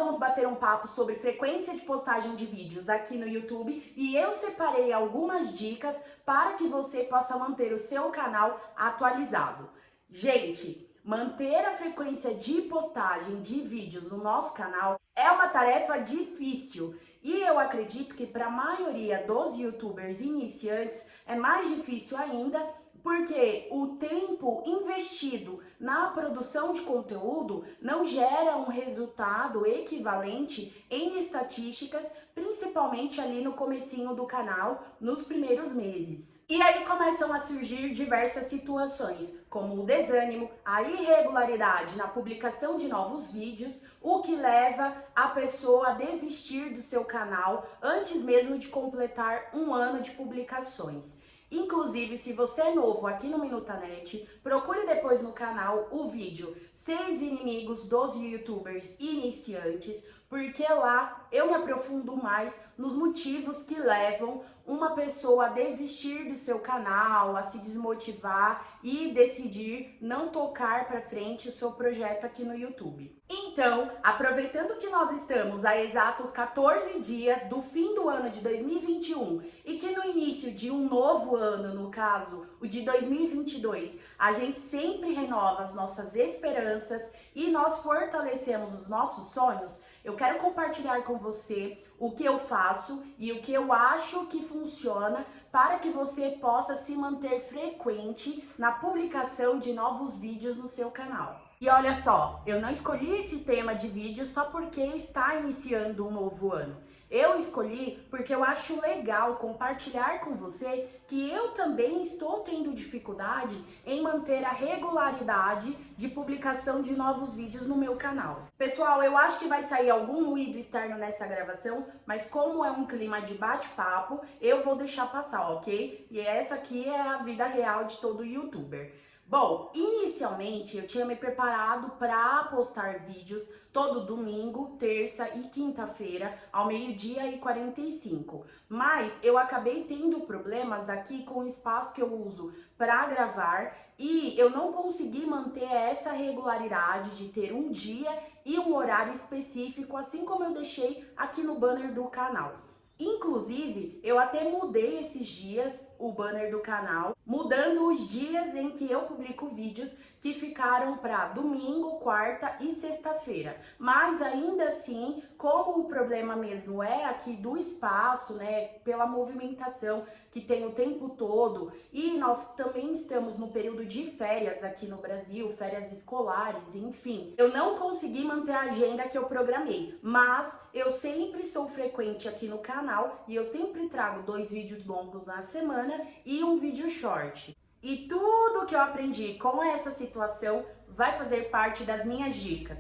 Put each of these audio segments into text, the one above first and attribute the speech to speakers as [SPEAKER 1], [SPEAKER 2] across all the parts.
[SPEAKER 1] vamos bater um papo sobre frequência de postagem de vídeos aqui no YouTube e eu separei algumas dicas para que você possa manter o seu canal atualizado. Gente, manter a frequência de postagem de vídeos no nosso canal é uma tarefa difícil e eu acredito que para a maioria dos YouTubers iniciantes é mais difícil ainda, porque o tempo investido na produção de conteúdo não gera um resultado equivalente em estatísticas, principalmente ali no comecinho do canal, nos primeiros meses. E aí começam a surgir diversas situações, como o desânimo, a irregularidade na publicação de novos vídeos, o que leva a pessoa a desistir do seu canal antes mesmo de completar um ano de publicações. Inclusive, se você é novo aqui no Minutanet, procure depois no canal o vídeo 6 inimigos dos YouTubers iniciantes, porque lá eu me aprofundo mais nos motivos que levam uma pessoa a desistir do seu canal, a se desmotivar e decidir não tocar para frente o seu projeto aqui no YouTube. Então, aproveitando que nós estamos a exatos 14 dias do fim do ano de 2021 e que no início de um novo ano, no caso, o de 2022, a gente sempre renova as nossas esperanças e nós fortalecemos os nossos sonhos, eu quero compartilhar com você o que eu faço e o que eu acho que funciona para que você possa se manter frequente na publicação de novos vídeos no seu canal. E olha só, eu não escolhi esse tema de vídeo só porque está iniciando um novo ano. Eu escolhi porque eu acho legal compartilhar com você que eu também estou tendo dificuldade em manter a regularidade de publicação de novos vídeos no meu canal. Pessoal, eu acho que vai sair algum ruído externo nessa gravação, mas como é um clima de bate-papo, eu vou deixar passar, ok? E essa aqui é a vida real de todo youtuber. Bom, inicialmente eu tinha me preparado para postar vídeos todo domingo, terça e quinta-feira, ao 12h45. Mas eu acabei tendo problemas aqui com o espaço que eu uso para gravar e eu não consegui manter essa regularidade de ter um dia e um horário específico, assim como eu deixei aqui no banner do canal. Inclusive, eu até mudei esses dias, o banner do canal, mudando os dias em que eu publico vídeos que ficaram para domingo, quarta e sexta-feira. Mas ainda assim, como o problema mesmo é aqui do espaço, né, pela movimentação que tem o tempo todo, e nós também estamos no período de férias aqui no Brasil, férias escolares, enfim, eu não consegui manter a agenda que eu programei, mas eu sempre sou frequente aqui no canal e eu sempre trago 2 vídeos longos na semana e um vídeo short. E tudo que eu aprendi com essa situação vai fazer parte das minhas dicas.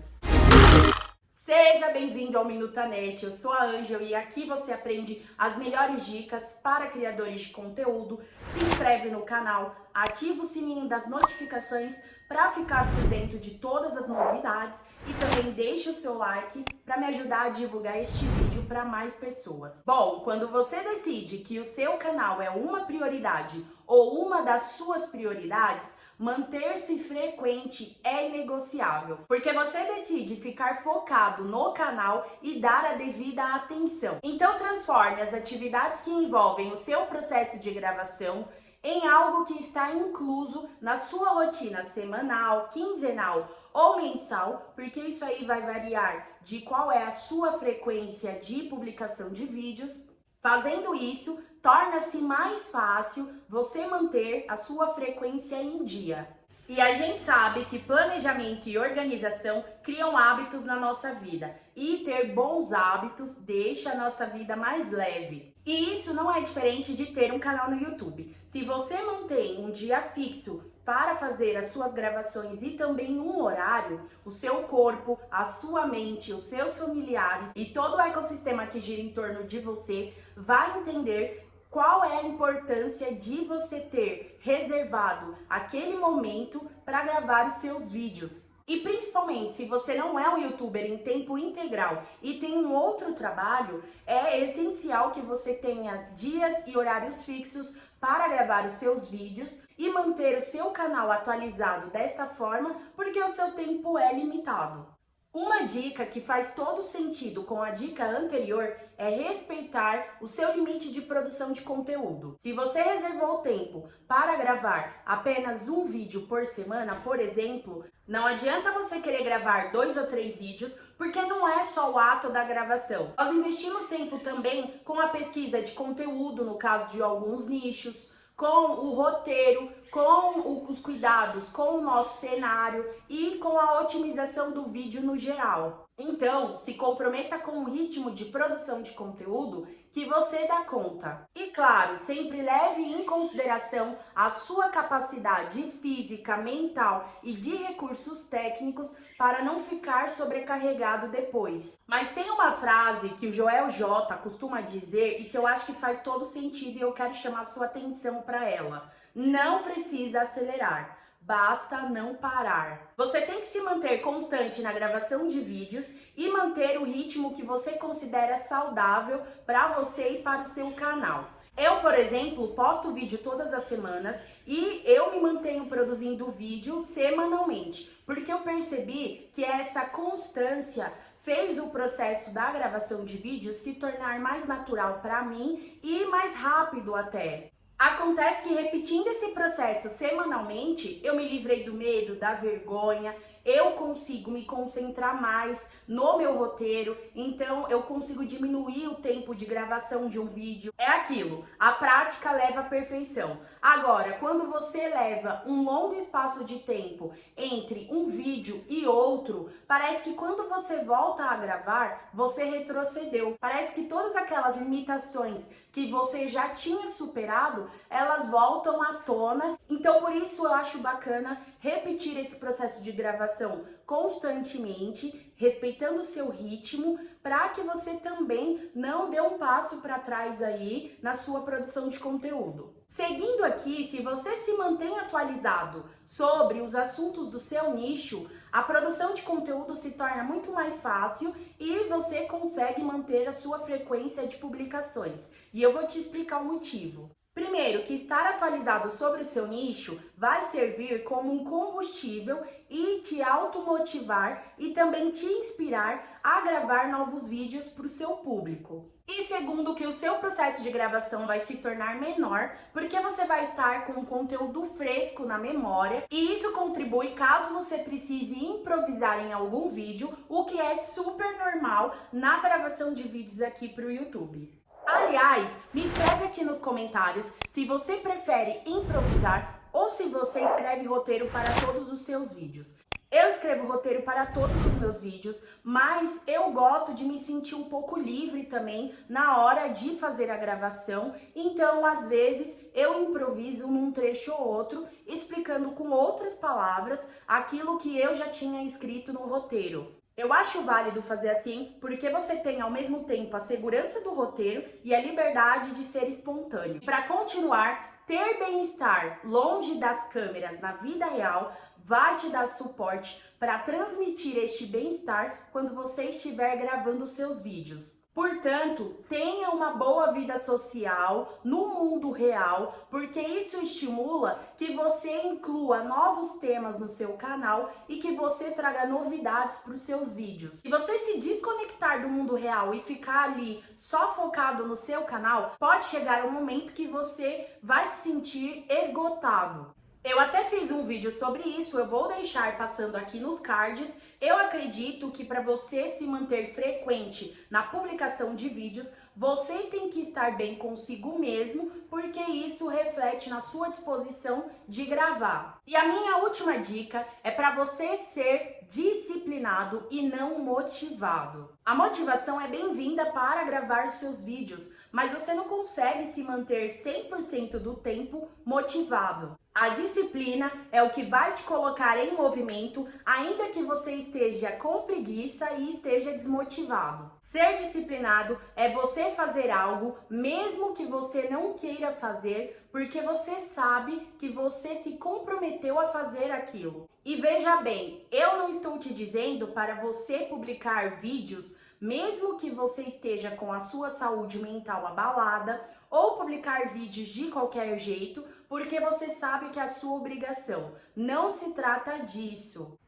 [SPEAKER 1] Seja bem-vindo ao Minutanet, eu sou a Ângela e aqui você aprende as melhores dicas para criadores de conteúdo. Se inscreve no canal, ativa o sininho das notificações para ficar por dentro de todas as novidades e também deixe o seu like para me ajudar a divulgar este vídeo para mais pessoas. Bom, quando você decide que o seu canal é uma prioridade ou uma das suas prioridades, manter-se frequente é inegociável, porque você decide ficar focado no canal e dar a devida atenção. Então transforme as atividades que envolvem o seu processo de gravação em algo que está incluso na sua rotina semanal, quinzenal ou mensal, porque isso aí vai variar de qual é a sua frequência de publicação de vídeos. Fazendo isso, torna-se mais fácil você manter a sua frequência em dia. E a gente sabe que planejamento e organização criam hábitos na nossa vida. E ter bons hábitos deixa a nossa vida mais leve. E isso não é diferente de ter um canal no YouTube. Se você mantém um dia fixo para fazer as suas gravações e também um horário, o seu corpo, a sua mente, os seus familiares e todo o ecossistema que gira em torno de você vai entender qual é a importância de você ter reservado aquele momento para gravar os seus vídeos. E principalmente, se você não é um youtuber em tempo integral e tem um outro trabalho, é essencial que você tenha dias e horários fixos para gravar os seus vídeos e manter o seu canal atualizado desta forma, porque o seu tempo é limitado. Uma dica que faz todo sentido com a dica anterior é respeitar o seu limite de produção de conteúdo. Se você reservou tempo para gravar apenas um vídeo por semana, por exemplo, não adianta você querer gravar 2 ou 3 vídeos, porque não é só o ato da gravação. Nós investimos tempo também com a pesquisa de conteúdo, no caso de alguns nichos, com o roteiro, com os cuidados com o nosso cenário e com a otimização do vídeo no geral. Então, se comprometa com o ritmo de produção de conteúdo que você dá conta. E claro, sempre leve em consideração a sua capacidade física, mental e de recursos técnicos para não ficar sobrecarregado depois. Mas tem uma frase que o Joel J costuma dizer e que eu acho que faz todo sentido e eu quero chamar sua atenção para ela. Não precisa acelerar, basta não parar. Você tem que se manter constante na gravação de vídeos e manter o ritmo que você considera saudável para você e para o seu canal. Eu, por exemplo, posto vídeo todas as semanas e eu me mantenho produzindo vídeo semanalmente, porque eu percebi que essa constância fez o processo da gravação de vídeo se tornar mais natural para mim e mais rápido até. Acontece que repetindo esse processo semanalmente, eu me livrei do medo, da vergonha, eu consigo me concentrar mais no meu roteiro, então eu consigo diminuir o tempo de gravação de um vídeo. É aquilo, a prática leva à perfeição. Agora, quando você leva um longo espaço de tempo entre um vídeo e outro, parece que quando você volta a gravar, você retrocedeu. Parece que todas aquelas limitações que você já tinha superado, elas voltam à tona. Então, por isso eu acho bacana repetir esse processo de gravação constantemente, respeitando o seu ritmo, para que você também não dê um passo para trás aí na sua produção de conteúdo. Seguindo aqui, se você se mantém atualizado sobre os assuntos do seu nicho, a produção de conteúdo se torna muito mais fácil e você consegue manter a sua frequência de publicações. E eu vou te explicar o motivo. Primeiro, que estar atualizado sobre o seu nicho vai servir como um combustível e te automotivar e também te inspirar a gravar novos vídeos para o seu público. E segundo, que o seu processo de gravação vai se tornar menor, porque você vai estar com um conteúdo fresco na memória, e isso contribui caso você precise improvisar em algum vídeo, o que é super normal na gravação de vídeos aqui para o YouTube. Aliás, me escreve aqui nos comentários se você prefere improvisar ou se você escreve roteiro para todos os seus vídeos. Eu escrevo roteiro para todos os meus vídeos, mas eu gosto de me sentir um pouco livre também na hora de fazer a gravação. Então, às vezes, eu improviso num trecho ou outro, explicando com outras palavras aquilo que eu já tinha escrito no roteiro. Eu acho válido fazer assim porque você tem ao mesmo tempo a segurança do roteiro e a liberdade de ser espontâneo. Para continuar, ter bem-estar longe das câmeras na vida real vai te dar suporte para transmitir este bem-estar quando você estiver gravando seus vídeos. Portanto, tenha uma boa vida social no mundo real, porque isso estimula que você inclua novos temas no seu canal e que você traga novidades para os seus vídeos. Se você se desconectar do mundo real e ficar ali só focado no seu canal, pode chegar um momento que você vai se sentir esgotado. Eu até fiz um vídeo sobre isso, eu vou deixar passando aqui nos cards. Eu acredito que para você se manter frequente na publicação de vídeos, você tem que estar bem consigo mesmo, porque isso reflete na sua disposição de gravar. E a minha última dica é para você ser disciplinado e não motivado. A motivação é bem-vinda para gravar seus vídeos, mas você não consegue se manter 100% do tempo motivado. A disciplina é o que vai te colocar em movimento, ainda que você esteja com preguiça e esteja desmotivado. Ser disciplinado é você fazer algo, mesmo que você não queira fazer, porque você sabe que você se comprometeu a fazer aquilo. E veja bem, eu não estou te dizendo para você publicar vídeos mesmo que você esteja com a sua saúde mental abalada, ou publicar vídeos de qualquer jeito, porque você sabe que é a sua obrigação. Não se trata disso.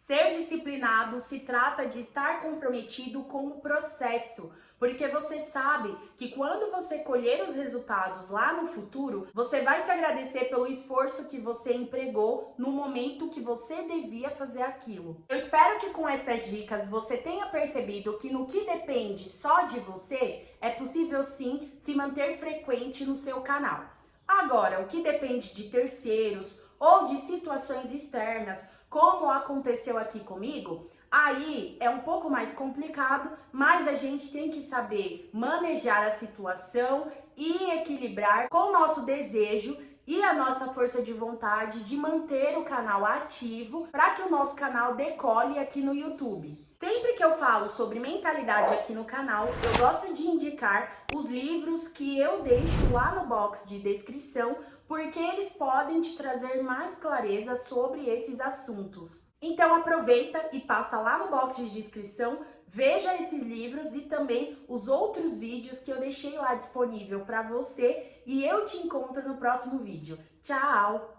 [SPEAKER 1] Ser disciplinado se trata de estar comprometido com o processo, porque você sabe que quando você colher os resultados lá no futuro, você vai se agradecer pelo esforço que você empregou no momento que você devia fazer aquilo. Eu espero que com estas dicas você tenha percebido que no que depende só de você, é possível sim se manter frequente no seu canal. Agora, o que depende de terceiros ou de situações externas, como aconteceu aqui comigo, aí é um pouco mais complicado, mas a gente tem que saber manejar a situação e equilibrar com o nosso desejo e a nossa força de vontade de manter o canal ativo para que o nosso canal decole aqui no YouTube. Sempre que eu falo sobre mentalidade aqui no canal, eu gosto de indicar os livros que eu deixo lá no box de descrição, porque eles podem te trazer mais clareza sobre esses assuntos. Então aproveita e passa lá no box de descrição, veja esses livros e também os outros vídeos que eu deixei lá disponível para você e eu te encontro no próximo vídeo. Tchau!